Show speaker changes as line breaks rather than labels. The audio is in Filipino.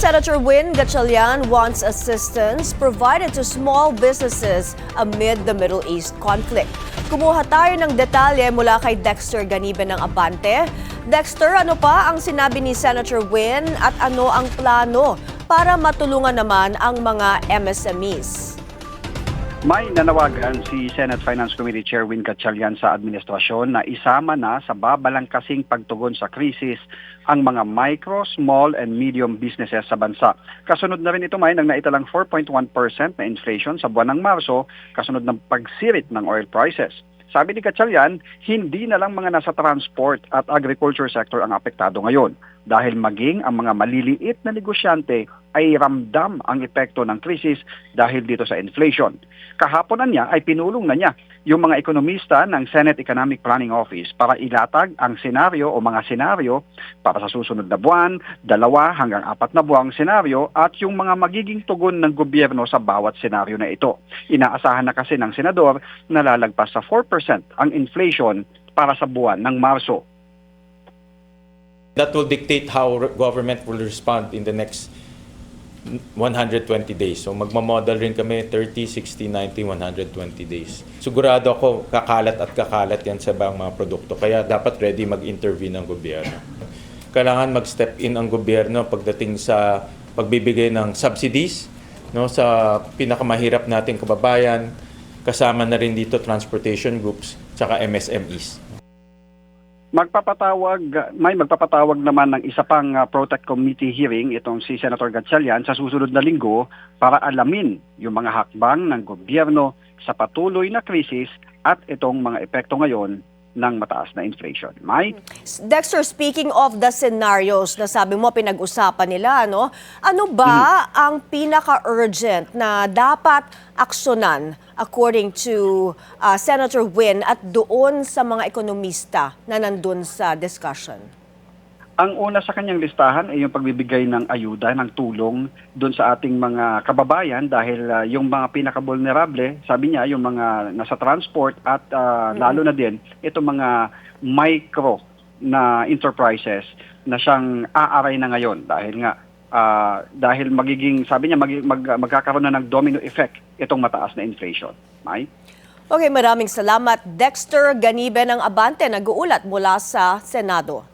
Senator Win Gatchalian wants assistance provided to small businesses amid the Middle East conflict. Kumuha tayo ng detalye mula kay Dexter Ganibe ng Abante. Dexter, ano pa ang sinabi ni Senator Win at ano ang plano para matulungan naman ang mga MSMEs?
May nanawagan si Senate Finance Committee Chair Win Gatchalian sa administrasyon na isama na sa babalangkasing pagtugon sa krisis ang mga micro, small, and medium businesses sa bansa. Kasunod na rin ito ng naitalang 4.1% na inflation sa buwan ng Marso, kasunod ng pagsirit ng oil prices. Sabi ni Gatchalian, hindi na lang mga nasa transport at agriculture sector ang apektado ngayon dahil maging ang mga maliliit na negosyante ay ramdam ang epekto ng krisis dahil dito sa inflation. Kahapon niya ay pinulong na niya yung mga ekonomista ng Senate Economic Planning Office para ilatag ang senaryo o mga senaryo para sa susunod na buwan, 2 hanggang 4 na buwang senaryo at yung mga magiging tugon ng gobyerno sa bawat senaryo na ito. Inaasahan na kasi ng senador na lalagpas sa 4% ang inflation para sa buwan ng Marso.
That will dictate how government will respond in the next 120 days. So magmamodel rin kami 30, 60, 90, 120 days. Sigurado ako kakalat yan sa mga produkto. Kaya dapat ready mag-intervene ang gobyerno. Kailangan mag-step in ang gobyerno pagdating sa pagbibigay ng subsidies sa pinakamahirap nating kababayan. Kasama na rin dito transportation groups tsaka MSMEs.
May magpapatawag naman ng isa pang Protect Committee hearing itong si Senator Gatchalian sa susunod na linggo para alamin yung mga hakbang ng gobyerno sa patuloy na krisis at itong mga epekto ngayon ng mataas na inflation.
Dexter, speaking of the scenarios na sabi mo pinag-usapan nila, ano ba ang pinaka-urgent na dapat aksyonan according to Senator Win at doon sa mga ekonomista na nandun sa discussion?
Ang una sa kanyang listahan ay yung pagbibigay ng ayuda, ng tulong doon sa ating mga kababayan dahil yung mga pinaka-vulnerable, sabi niya, yung mga nasa transport at lalo na din itong mga micro na enterprises na siyang aaray na ngayon dahil magiging, sabi niya, magkakaroon na ng domino effect itong mataas na inflation.
Okay, maraming salamat. Dexter Ganibe ng Abante, nag-uulat mula sa Senado.